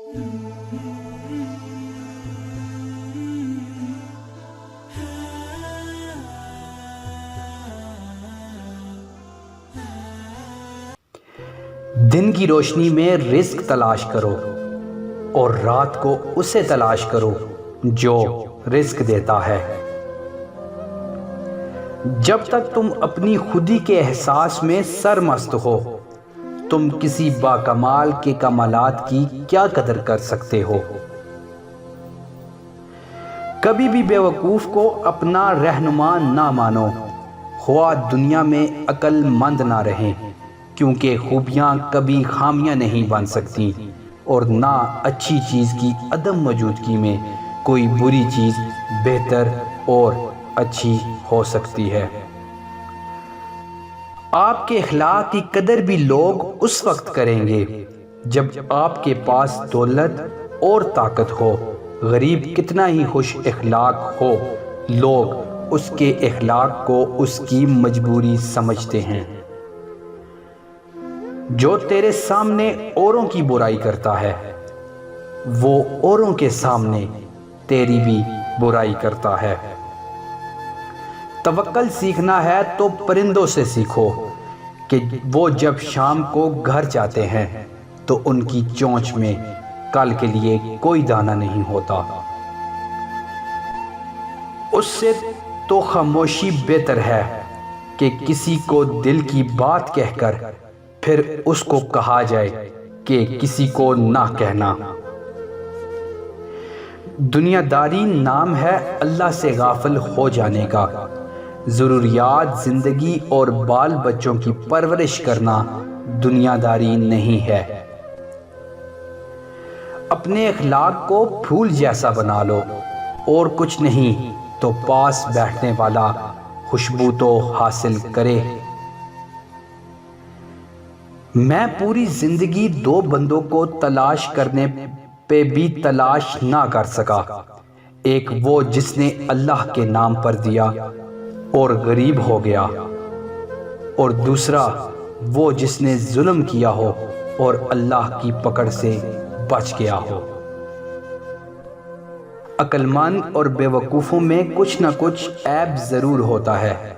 دن کی روشنی میں رزق تلاش کرو اور رات کو اسے تلاش کرو جو رزق دیتا ہے۔ جب تک تم اپنی خودی کے احساس میں سرمست ہو، تم کسی باکمال کے کمالات کی کیا قدر کر سکتے ہو؟ کبھی بھی بے وقوف کو اپنا رہنما نہ مانو، خواہ دنیا میں عقل مند نہ رہیں، کیونکہ خوبیاں کبھی خامیاں نہیں بن سکتی، اور نہ اچھی چیز کی عدم موجودگی میں کوئی بری چیز بہتر اور اچھی ہو سکتی ہے۔ آپ کے اخلاق کی قدر بھی لوگ اس وقت کریں گے جب آپ کے پاس دولت اور طاقت ہو۔ غریب کتنا ہی خوش اخلاق ہو، لوگ اس کے اخلاق کو اس کی مجبوری سمجھتے ہیں۔ جو تیرے سامنے اوروں کی برائی کرتا ہے، وہ اوروں کے سامنے تیری بھی برائی کرتا ہے۔ توکل سیکھنا ہے تو پرندوں سے سیکھو کہ وہ جب شام کو گھر جاتے ہیں تو ان کی چونچ میں کل کے لیے کوئی دانہ نہیں ہوتا۔ اس سے تو خاموشی بہتر ہے کہ کسی کو دل کی بات کہہ کر پھر اس کو کہا جائے کہ کسی کو نہ کہنا۔ دنیا داری نام ہے اللہ سے غافل ہو جانے کا۔ ضروریات زندگی اور بال بچوں کی پرورش کرنا دنیا داری نہیں ہے۔ اپنے اخلاق کو پھول جیسا بنا لو، اور کچھ نہیں تو پاس بیٹھنے والا خوشبو تو حاصل کرے۔ میں پوری زندگی دو بندوں کو تلاش کرنے پہ بھی تلاش نہ کر سکا، ایک وہ جس نے اللہ کے نام پر دیا اور غریب ہو گیا، اور دوسرا وہ جس نے ظلم کیا ہو اور اللہ کی پکڑ سے بچ گیا ہو۔ عقل مند اور بے وقوفوں میں کچھ نہ کچھ عیب ضرور ہوتا ہے۔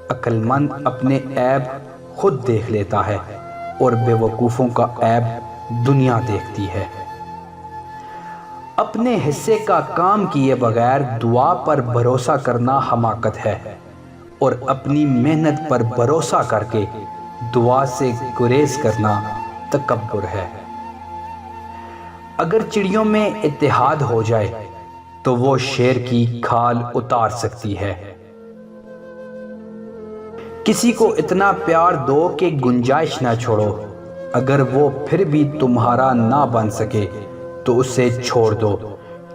عقل مند اپنے عیب خود دیکھ لیتا ہے اور بے وقوفوں کا عیب دنیا دیکھتی ہے۔ اپنے حصے کا کام کیے بغیر دعا پر بھروسہ کرنا حماقت ہے، اور اپنی محنت پر بھروسہ کر کے دعا سے گریز کرنا تکبر ہے۔ اگر چڑیوں میں اتحاد ہو جائے تو وہ شیر کی کھال اتار سکتی ہے۔ کسی کو اتنا پیار دو کہ گنجائش نہ چھوڑو، اگر وہ پھر بھی تمہارا نہ بن سکے تو اسے چھوڑ دو،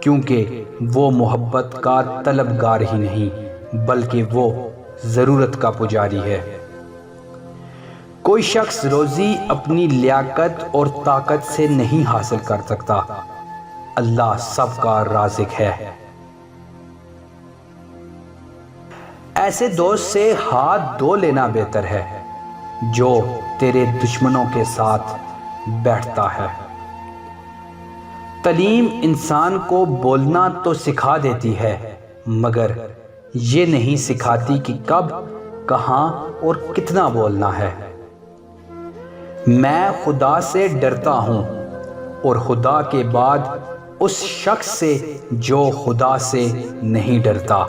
کیونکہ وہ محبت کا طلبگار ہی نہیں بلکہ وہ ضرورت کا پجاری ہے۔ کوئی شخص روزی اپنی لیاقت اور طاقت سے نہیں حاصل کر سکتا، اللہ سب کا رازق ہے۔ ایسے دوست سے ہاتھ دھو لینا بہتر ہے جو تیرے دشمنوں کے ساتھ بیٹھتا ہے۔ تعلیم انسان کو بولنا تو سکھا دیتی ہے، مگر یہ نہیں سکھاتی کہ کب، کہاں اور کتنا بولنا ہے۔ میں خدا سے ڈرتا ہوں، اور خدا کے بعد اس شخص سے جو خدا سے نہیں ڈرتا۔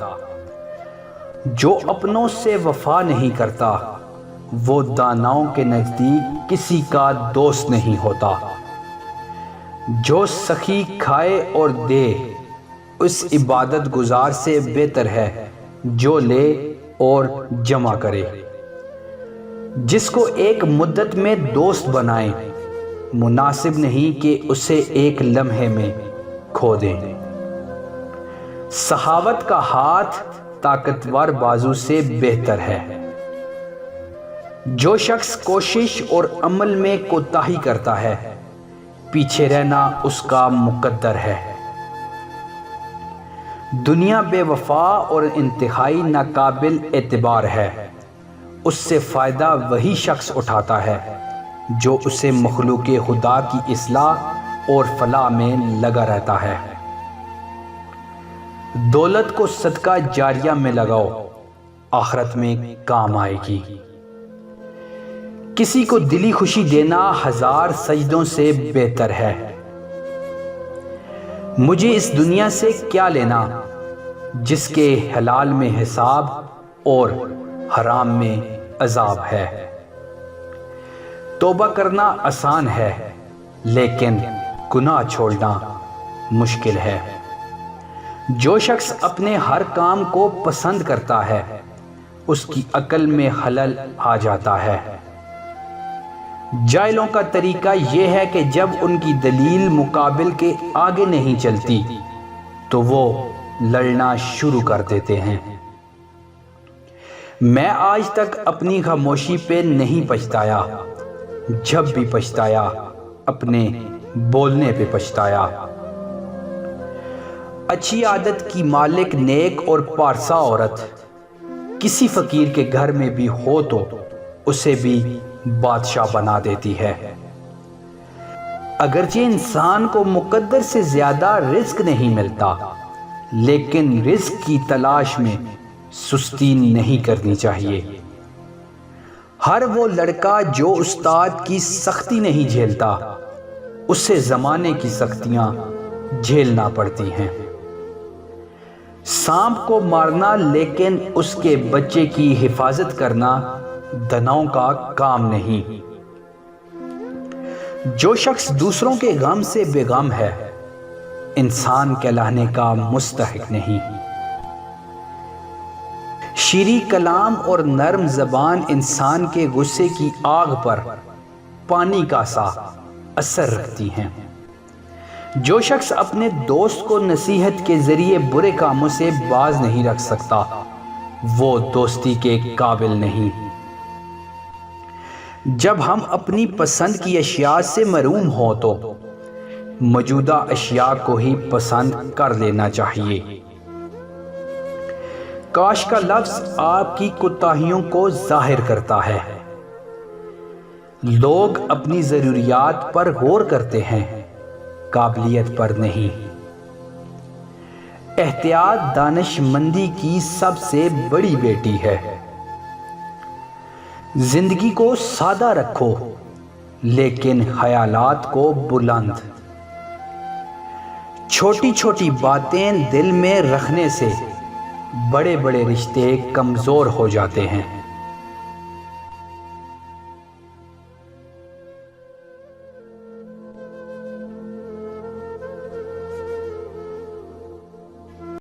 جو اپنوں سے وفا نہیں کرتا، وہ داناؤں کے نزدیک کسی کا دوست نہیں ہوتا۔ جو سخی کھائے اور دے، اس عبادت گزار سے بہتر ہے جو لے اور جمع کرے۔ جس کو ایک مدت میں دوست بنائیں، مناسب نہیں کہ اسے ایک لمحے میں کھو دیں۔ سخاوت کا ہاتھ طاقتور بازو سے بہتر ہے۔ جو شخص کوشش اور عمل میں کوتاہی کرتا ہے، پیچھے رہنا اس کا مقدر ہے۔ دنیا بے وفا اور انتہائی ناقابل اعتبار ہے۔ اس سے فائدہ وہی شخص اٹھاتا ہے جو اسے مخلوق خدا کی اصلاح اور فلاح میں لگا رہتا ہے۔ دولت کو صدقہ جاریہ میں لگاؤ، آخرت میں کام آئے گی۔ کسی کو دلی خوشی دینا 1000 سجدوں سے بہتر ہے۔ مجھے اس دنیا سے کیا لینا جس کے حلال میں حساب اور حرام میں عذاب ہے۔ توبہ کرنا آسان ہے لیکن گناہ چھوڑنا مشکل ہے۔ جو شخص اپنے ہر کام کو پسند کرتا ہے اس کی عقل میں خلل آ جاتا ہے۔ جاہلوں کا طریقہ یہ ہے کہ جب ان کی دلیل مقابل کے آگے نہیں چلتی تو وہ لڑنا شروع کر دیتے ہیں۔ میں آج تک اپنی خاموشی پہ نہیں پچھتایا، جب بھی پچھتایا اپنے بولنے پہ پچھتایا۔ اچھی عادت کی مالک نیک اور پارسا عورت کسی فقیر کے گھر میں بھی ہو تو اسے بھی بادشاہ بنا دیتی ہے۔ اگرچہ انسان کو مقدر سے زیادہ رزق نہیں ملتا لیکن رزق کی تلاش میں سستی نہیں کرنی چاہیے۔ ہر وہ لڑکا جو استاد کی سختی نہیں جھیلتا اسے زمانے کی سختیاں جھیلنا پڑتی ہیں۔ سانپ کو مارنا لیکن اس کے بچے کی حفاظت کرنا دناؤں کا کام نہیں۔ جو شخص دوسروں کے غم سے بے غم ہے انسان کہلانے کا مستحق نہیں۔ شیریں کلام اور نرم زبان انسان کے غصے کی آگ پر پانی کا سا اثر رکھتی ہیں۔ جو شخص اپنے دوست کو نصیحت کے ذریعے برے کاموں سے باز نہیں رکھ سکتا وہ دوستی کے قابل نہیں۔ جب ہم اپنی پسند کی اشیاء سے محروم ہوں تو موجودہ اشیاء کو ہی پسند کر لینا چاہیے۔ کاش کا لفظ آپ کی کوتاہیوں کو ظاہر کرتا ہے۔ لوگ اپنی ضروریات پر غور کرتے ہیں، قابلیت پر نہیں۔ احتیاط دانش مندی کی سب سے بڑی بیٹی ہے۔ زندگی کو سادہ رکھو لیکن خیالات کو بلند۔ چھوٹی چھوٹی باتیں دل میں رکھنے سے بڑے بڑے رشتے کمزور ہو جاتے ہیں۔